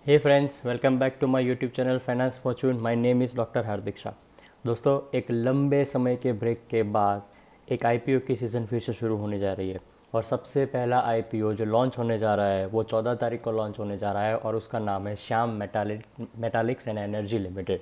Hey friends, welcome back to my YouTube channel Finance Fortune. My name is doctor Hardik Shah. दोस्तों, एक लंबे समय के ब्रेक के बाद एक आईपीओ की सीज़न फिर से शुरू होने जा रही है और सबसे पहला आईपीओ जो लॉन्च होने जा रहा है वो 14 तारीख को लॉन्च होने जा रहा है और उसका नाम है Shyam Metallics and Energy Limited.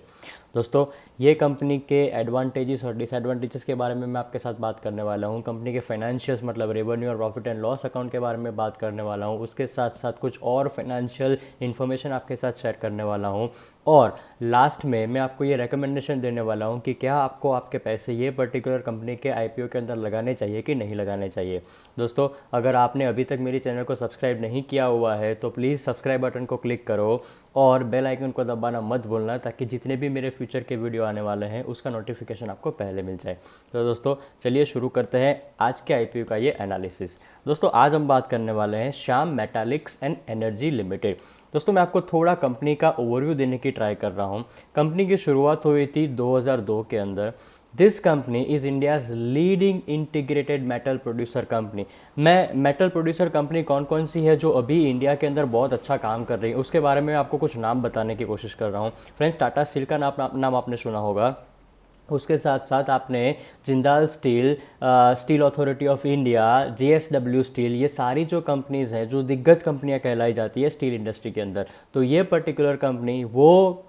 दोस्तों, ये कंपनी के एडवांटेजेस और डिसएडवांटेजेस के बारे में मैं आपके साथ बात करने वाला हूँ। कंपनी के फाइनेंशियल्स मतलब रेवेन्यू और प्रॉफिट एंड लॉस अकाउंट के बारे में बात करने वाला हूँ। उसके साथ साथ कुछ और फाइनेंशियल इन्फॉर्मेशन आपके साथ शेयर करने वाला हूँ और लास्ट में मैं आपको ये रिकमेंडेशन देने वाला हूँ कि क्या आपको आपके पैसे ये पर्टिकुलर कंपनी के आईपीओ के अंदर लगाने चाहिए कि नहीं लगाने चाहिए। दोस्तों, अगर आपने अभी तक मेरे चैनल को सब्सक्राइब नहीं किया हुआ है तो प्लीज़ सब्सक्राइब बटन को क्लिक करो और बेल आइकन को दबाना मत भूलना, ताकि जितने भी मेरे फ्यूचर के वीडियो आने वाले हैं उसका नोटिफिकेशन आपको पहले मिल जाए। तो दोस्तों, चलिए शुरू करते हैं आज के आईपीओ का ये एनालिसिस। दोस्तों, आज हम बात करने वाले हैं Shyam Metallics and Energy Limited. दोस्तों, मैं आपको थोड़ा कंपनी का ओवरव्यू देने की ट्राई कर रहा हूँ। कंपनी की शुरुआत हुई थी 2002 के अंदर। This company is India's leading integrated metal producer company. मैं मेटल प्रोड्यूसर कंपनी कौन कौन सी है जो अभी इंडिया के अंदर बहुत अच्छा काम कर रही है उसके बारे में आपको कुछ नाम बताने की कोशिश कर रहा हूँ। फ्रेंड्स, टाटा स्टील का नाम आपने सुना होगा। उसके साथ साथ आपने Jindal steel, steel Authority of India, JSW steel, ये सारी जो कंपनीज़ हैं जो दिग्गज कंपनियां कहलाई जाती है स्टील इंडस्ट्री के अंदर, तो ये पर्टिकुलर कंपनी वो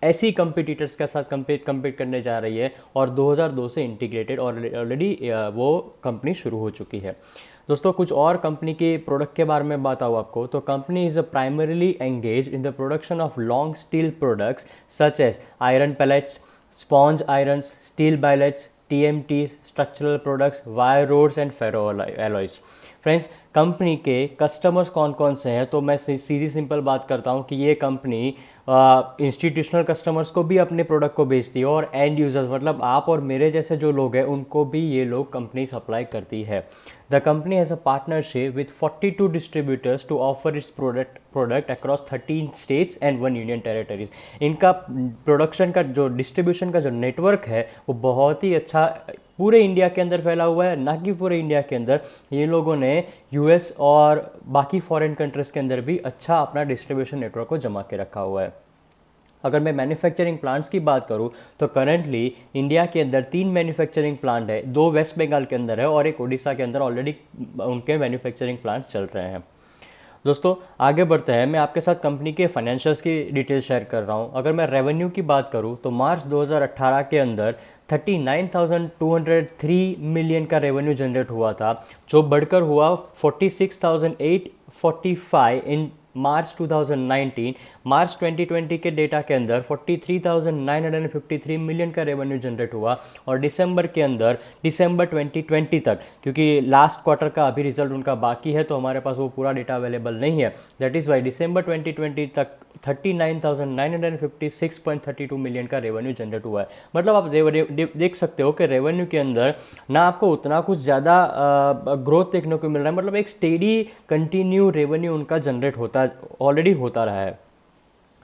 ऐसी कंपिटिटर्स के साथ compete करने जा रही है और 2002 से इंटीग्रेटेड और ऑलरेडी वो कंपनी शुरू हो चुकी है। दोस्तों, कुछ और कंपनी के प्रोडक्ट के बारे में बताऊँ आपको तो company is primarily engage in the production of long steel products such as iron pellets, sponge irons, steel billets, TMT, structural products, wire rods and ferro alloys. Friends, company के customers कौन कौन से हैं तो मैं सीधी सिंपल बात करता हूं कि ये कंपनी इंस्टीट्यूशनल कस्टमर्स को भी अपने प्रोडक्ट को बेचती है और एंड यूजर्स मतलब आप और मेरे जैसे जो लोग हैं उनको भी ये लोग कंपनी सप्लाई करती है। The company has a partnership with 42 distributors to offer its product across 13 states and 1 union territories. इनका प्रोडक्शन का जो डिस्ट्रीब्यूशन का जो नेटवर्क है वो बहुत ही अच्छा पूरे इंडिया के अंदर फैला हुआ है। ना कि पूरे इंडिया के अंदर, ये लोगों ने यूएस और बाकी फॉरेन कंट्रीज़ के अंदर भी अच्छा अपना डिस्ट्रीब्यूशन नेटवर्क को जमा के रखा हुआ है। अगर मैं मैन्युफैक्चरिंग प्लांट्स की बात करूं तो करंटली इंडिया के अंदर 3 मैन्युफैक्चरिंग प्लांट है, 2 वेस्ट बंगाल के अंदर है और एक उड़ीसा के अंदर ऑलरेडी उनके मैन्युफैक्चरिंग प्लांट्स चल रहे हैं। दोस्तों, आगे बढ़ते हैं। मैं आपके साथ कंपनी के फाइनेंशियल्स की डिटेल शेयर कर रहा हूं। अगर मैं रेवेन्यू की बात करूं तो मार्च 2018 के अंदर 39,203 मिलियन का रेवेन्यू जनरेट हुआ था, जो बढ़कर हुआ 46,845 इन मार्च 2019। मार्च 2020 के डेटा के अंदर 43,953 मिलियन का रेवेन्यू जनरेट हुआ और दिसंबर के अंदर, दिसंबर 2020 तक, क्योंकि लास्ट क्वार्टर का अभी रिजल्ट उनका बाकी है तो हमारे पास वो पूरा डेटा अवेलेबल नहीं है, दैट इज़ वाई दिसंबर 2020 तक 39,956.32 मिलियन का रेवेन्यू जनरेट हुआ है। मतलब आप देख सकते हो कि रेवेन्यू के अंदर ना आपको उतना कुछ ज़्यादा ग्रोथ देखने को मिल रहा है, मतलब एक स्टेडी कंटिन्यू रेवेन्यू उनका जनरेट होता ऑलरेडी होता रहा है।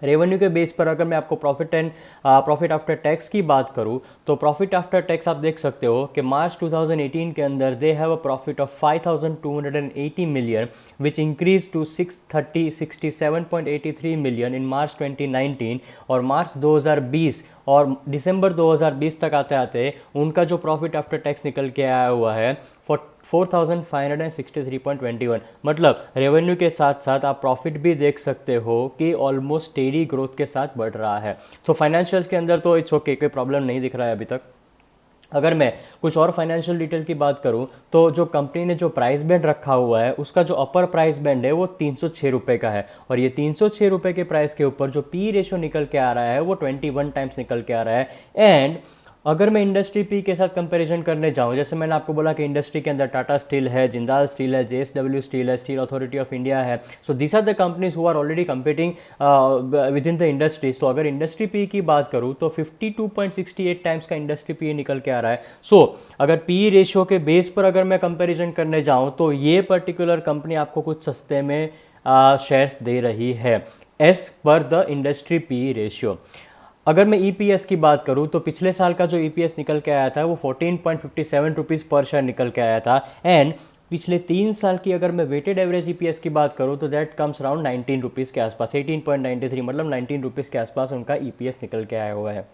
रेवेन्यू के बेस पर अगर मैं आपको प्रॉफिट आफ्टर टैक्स की बात करूं तो प्रॉफिट आफ्टर टैक्स आप देख सकते हो कि मार्च 2018 के अंदर they have a profit of 5,280 million which increase to 67.83 million in March 2019 और मार्च 2020 और दिसंबर 2020 तक आते आते उनका जो प्रॉफिट आफ्टर टैक्स निकल के आया हुआ है 4,563.21। मतलब रेवेन्यू के साथ साथ आप प्रॉफिट भी देख सकते हो कि ऑलमोस्ट स्टेडी ग्रोथ के साथ बढ़ रहा है। तो फाइनेंशियल्स के अंदर तो इट्स ओके, कोई प्रॉब्लम नहीं दिख रहा है अभी तक। अगर मैं कुछ और फाइनेंशियल डिटेल की बात करूं तो जो कंपनी ने जो प्राइस बैंड रखा हुआ है उसका जो अपर प्राइस बैंड है वो 306 रुपये का है और ये 306 रुपये के प्राइस के ऊपर जो पी रेशो निकल के आ रहा है वो 21 टाइम्स निकल के आ रहा है। एंड अगर मैं इंडस्ट्री पी के साथ कंपैरिजन करने जाऊं, जैसे मैंने आपको बोला कि इंडस्ट्री के अंदर टाटा स्टील है, जिंदाल स्टील है, जेएसडब्ल्यू स्टील है, स्टील अथॉरिटी ऑफ इंडिया है, so this are the companies who are already competing with in the industry. So अगर इंडस्ट्री पी की बात करूं तो 52.68 टाइम्स का इंडस्ट्री पी निकल के आ रहा है। सो अगर पी रेशियो के बेस पर अगर मैं कंपेरिजन करने जाऊँ तो ये पर्टिकुलर कंपनी आपको कुछ सस्ते में शेयर्स दे रही है as per the industry P ratio. अगर मैं ईपीएस की बात करूं तो पिछले साल का जो ईपीएस निकल के आया था वो 14.57 रुपीज़ पर शेयर निकल के आया था एंड पिछले 3 साल की अगर मैं वेटेड एवरेज ईपीएस की बात करूँ तो दैट कम्स अराउंड 19 रुपीज़ के आसपास, 18.93, मतलब 19 रुपीज़ के आसपास उनका ईपीएस निकल के आया हुआ है।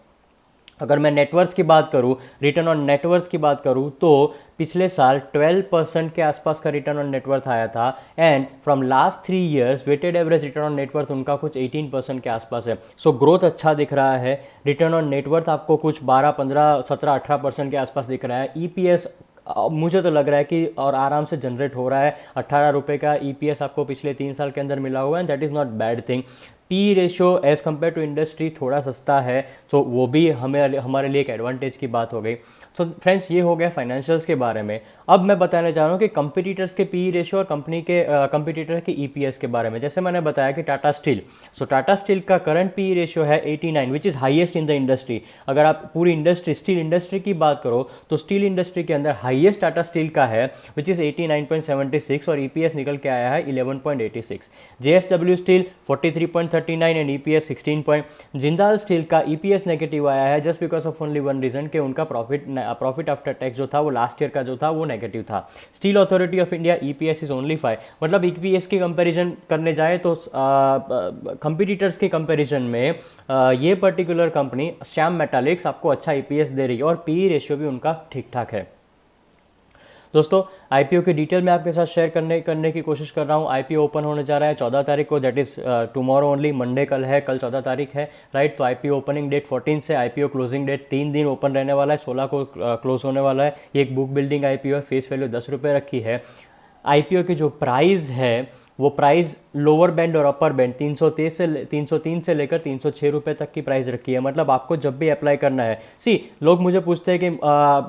अगर मैं नेटवर्थ की बात करूं, रिटर्न ऑन नेटवर्थ की बात करूं, तो पिछले साल 12% के आसपास का रिटर्न ऑन नेटवर्थ आया था, and from last 3 years weighted average return on net worth उनका कुछ 18% के आसपास है। सो ग्रोथ अच्छा दिख रहा है। रिटर्न ऑन नेटवर्थ आपको कुछ 12, 15, 17, 18% के आसपास दिख रहा है। ईपीएस मुझे तो लग रहा है कि और आराम से जनरेट हो रहा है। 18 रुपये का ईपीएस आपको पिछले 3 साल के अंदर मिला हुआ है, that is not bad thing. P ratio as compare to industry थोड़ा सस्ता है, सो वो भी हमारे लिए एक एडवांटेज की बात हो गई। सो फ्रेंड्स, ये हो गया फाइनेंशियल्स के बारे में। अब मैं बताने जा रहा हूँ कि कंपटीटर्स के पी रेशो और कंपटीटर के ईपीएस के बारे में। जैसे मैंने बताया कि टाटा स्टील, सो टाटा स्टील का करंट पी रेशो है 89, which is highest in the industry. अगर आप पूरी इंडस्ट्री, स्टील इंडस्ट्री की बात करो तो स्टील इंडस्ट्री के अंदर हाईएस्ट टाटा स्टील का है, विच इज़ 89.76, और ईपीएस निकल के आया है 11.86। JSW steel 43.39 and EPS 16 Jindal steel का ईपीएस नेगेटिव आया है just because of only one reason, कि उनका प्रॉफिट आफ्टर टैक्स जो था वो लास्ट ईयर का जो था वो नेगेटिव था। Steel Authority of India EPS is only 5, मतलब ईपीएस की कंपैरिजन करने जाए तो कंपटीटर्स के कंपैरिजन में ये पर्टिकुलर कंपनी श्याम मेटालिक्स आपको अच्छा ईपीएस दे रही है, और पी रेशियो भी उनका ठीक ठाक है। दोस्तों, आईपीओ की डिटेल में आपके साथ शेयर करने की कोशिश कर रहा हूँ। आईपीओ ओपन होने जा रहा है 14 तारीख को, that is tomorrow only, Monday कल है, कल 14 तारीख है, राइट। तो आईपीओ ओपनिंग डेट 14 से, आईपीओ क्लोजिंग डेट 3 दिन ओपन रहने वाला है, 16 को क्लोज होने वाला है। ये एक बुक बिल्डिंग आईपीओ है, फेस वैल्यू 10 रुपये रखी है। आईपीओ की जो प्राइस है वो प्राइस लोअर बैंड और अपर बैंड 303 से लेकर 306 रुपये तक की प्राइस रखी है। मतलब आपको जब भी अप्लाई करना है, लोग मुझे पूछते हैं कि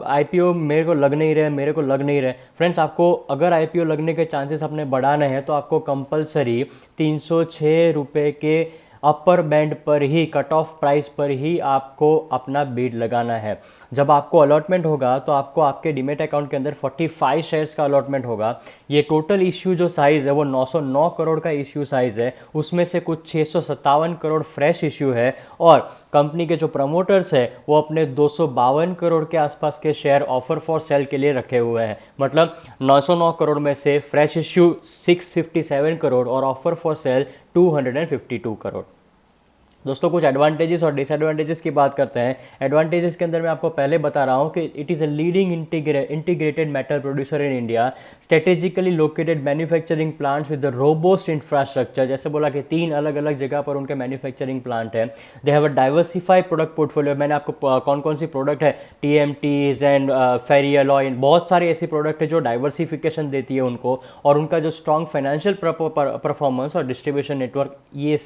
आईपीओ मेरे को लग नहीं रहे। फ्रेंड्स, आपको अगर आईपीओ लगने के चांसेस अपने बढ़ाने हैं तो आपको कंपलसरी 306 रुपये के अपर बैंड पर ही, कट ऑफ प्राइस पर ही आपको अपना बीड लगाना है। जब आपको अलॉटमेंट होगा तो आपको आपके डीमेट अकाउंट के अंदर 45 शेयर्स का अलॉटमेंट होगा। ये टोटल इश्यू जो साइज़ है वो 909 करोड़ का इश्यू साइज़ है, उसमें से कुछ 657 करोड़ फ्रेश इश्यू है, और कंपनी के जो प्रमोटर्स है वो अपने 252 करोड़ के आसपास के शेयर ऑफर फॉर सेल के लिए रखे हुए हैं। मतलब 909 करोड़ में से फ्रेश इश्यू 657 करोड़ और ऑफर फॉर सेल 252 करोड़। दोस्तों, कुछ एडवांटेजेस और डिसएडवांटेजेस की बात करते हैं। एडवांटेजेस के अंदर मैं आपको पहले बता रहा हूं कि it is a leading integrated metal producer in India, strategically located manufacturing plants with the robust infrastructure. जैसे बोला कि 3 अलग अलग जगह पर उनके मैन्युफैक्चरिंग प्लांट है। दे have a diversified product portfolio. मैंने आपको कौन कौन सी प्रोडक्ट है, टीएमटीज एंड फेरी अलॉय, बहुत सारे ऐसी प्रोडक्ट है जो डाइवर्सिफिकेशन देती है उनको, और उनका जो स्ट्रॉन्ग फाइनेंशियल परफॉर्मेंस और डिस्ट्रीब्यूशन नेटवर्क, ये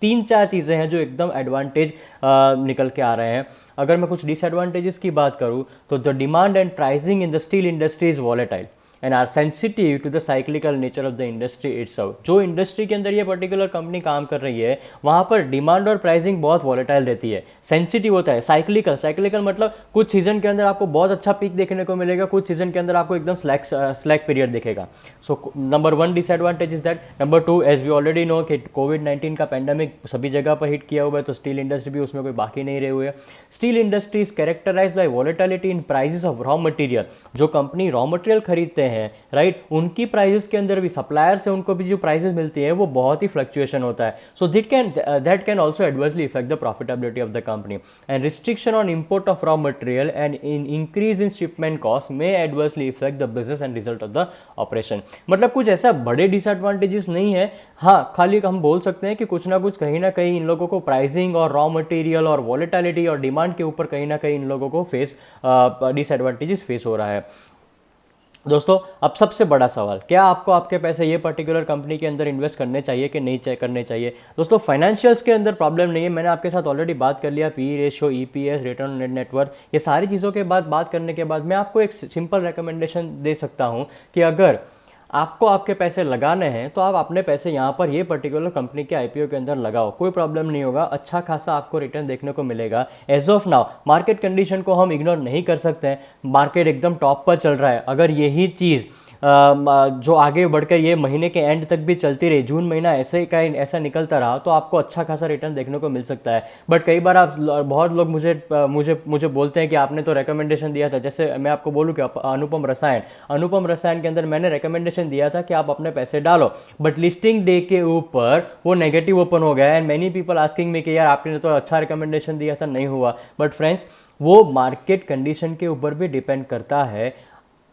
3-4 चीज़ें हैं जो एकदम एडवांटेज निकल के आ रहे हैं। अगर मैं कुछ डिसएडवांटेजेस की बात करूं तो the demand and pricing in the steel industry is volatile and are sensitive to the cyclical nature of the industry itself. जो इंडस्ट्री के अंदर ये पर्टिकुलर कंपनी काम कर रही है वहाँ पर डिमांड और प्राइसिंग बहुत वॉलेटाइल रहती है, सेंसिटिव होता है। साइक्लिकल मतलब कुछ सीजन के अंदर आपको बहुत अच्छा पीक देखने को मिलेगा, कुछ सीजन के अंदर आपको एकदम स्लैक पीरियड दिखेगा। So number 1 disadvantage is that. Number 2, as we already know कि कोविड-19 का पैंडमिक सभी जगह पर हिट किया हुआ है, तो स्टील इंडस्ट्री भी उसमें कोई बाकी नहीं रहे हुए है। Steel industry is characterised by volatility in prices of raw material. जो कंपनी रॉ मटेरियल खरीदते हैं, राइट, उनकी प्राइसेस के अंदर भी, सप्लायर से उनको भी जो प्राइसेस मिलती है वो बहुत ही फ्लक्चुएशन होता है। So that can also adversely effect the profitability of the company, and restriction on import of raw material and increase in shipment cost may adversely effect the business and result of the operation. मतलब कुछ ऐसा बड़े disadvantages नहीं है। हाँ, खाली हम बोल सकते हैं कि कुछ ना कुछ कहीं ना कहीं इन लोगों को प्राइसिंग और रॉ मटेरियल और वॉलेटिलिटी और डिमांड के ऊपर कहीं ना कहीं इन लोगों को डिसएडवांटेजेस फेस हो रहा है। दोस्तों, अब सबसे बड़ा सवाल, क्या आपको आपके पैसे ये पर्टिकुलर कंपनी के अंदर इन्वेस्ट करने चाहिए कि नहीं करने चाहिए? दोस्तों, फाइनेंशियल्स के अंदर प्रॉब्लम नहीं है, मैंने आपके साथ ऑलरेडी बात कर लिया। P ratio, EPS, return on net worth, ये सारी चीज़ों के बाद बात करने के बाद मैं आपको एक सिंपल रिकमेंडेशन दे सकता हूँ कि अगर आपको आपके पैसे लगाने हैं तो आप अपने पैसे यहाँ पर ये पर्टिकुलर कंपनी के आईपीओ के अंदर लगाओ, कोई प्रॉब्लम नहीं होगा, अच्छा खासा आपको रिटर्न देखने को मिलेगा। As of now market condition को हम इग्नोर नहीं कर सकते हैं, मार्केट एकदम टॉप पर चल रहा है। अगर यही चीज़ जो आगे बढ़कर ये महीने के एंड तक भी चलती रही, जून महीना ऐसा निकलता रहा, तो आपको अच्छा खासा रिटर्न देखने को मिल सकता है। बट कई बार बहुत लोग मुझे बोलते हैं कि आपने तो रिकमेंडेशन दिया था, जैसे मैं आपको बोलूँ कि अनुपम रसायन के अंदर मैंने रिकमेंडेशन दिया था कि आप अपने पैसे डालो, बट लिस्टिंग डे के ऊपर वो नेगेटिव ओपन हो गया, and many people asking me कि यार आपने तो अच्छा रिकमेंडेशन दिया था, नहीं हुआ। बट फ्रेंड्स, वो मार्केट कंडीशन के ऊपर भी डिपेंड करता है।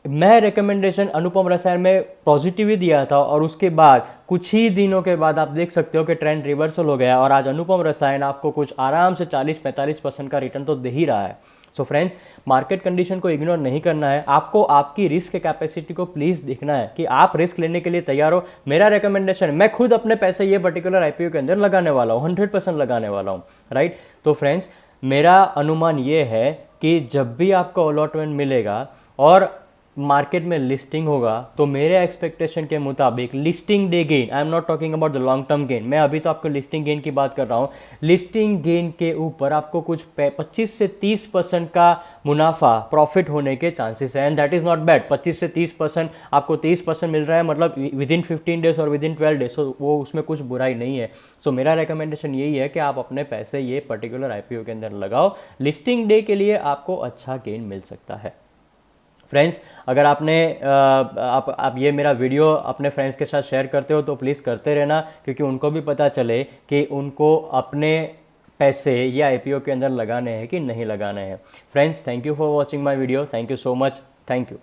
मैं रिकमेंडेशन अनुपम रसायन में पॉजिटिव ही दिया था, और उसके बाद कुछ ही दिनों के बाद आप देख सकते हो कि ट्रेंड रिवर्सल हो गया, और आज अनुपम रसायन आपको कुछ आराम से 40-45% का रिटर्न तो दे ही रहा है। सो फ्रेंड्स, मार्केट कंडीशन को इग्नोर नहीं करना है, आपको आपकी रिस्क कैपेसिटी को प्लीज देखना है कि आप रिस्क लेने के लिए तैयार हो। मेरा रिकमेंडेशन, मैं खुद अपने पैसे ये पर्टिकुलर आईपीओ के अंदर लगाने वाला हूँ, 100% लगाने वाला हूँ, राइट। तो फ्रेंड्स, मेरा अनुमान ये है कि जब भी आपको अलॉटमेंट मिलेगा और मार्केट में लिस्टिंग होगा, तो मेरे एक्सपेक्टेशन के मुताबिक listing day gain, I am not talking about the long term gain, मैं अभी तो आपको लिस्टिंग गेन की बात कर रहा हूँ। लिस्टिंग गेन के ऊपर आपको कुछ 25 से 30% का मुनाफा प्रॉफिट होने के चांसेस है, and that is not bad. 25 से 30%, आपको 30% मिल रहा है, मतलब विद इन 15 डेज और विद इन 12 डेज, सो वो उसमें कुछ बुराई नहीं है। सो मेरा रिकमेंडेशन यही है कि आप अपने पैसे ये पर्टिकुलर आईपीओ के अंदर लगाओ, लिस्टिंग डे के लिए आपको अच्छा गेन मिल सकता है। फ्रेंड्स, अगर आपने आप ये मेरा वीडियो अपने फ्रेंड्स के साथ शेयर करते हो तो प्लीज़ करते रहना, क्योंकि उनको भी पता चले कि उनको अपने पैसे या आईपीओ के अंदर लगाने हैं कि नहीं लगाने हैं। Friends, thank you for watching my video, thank you so much, thank you.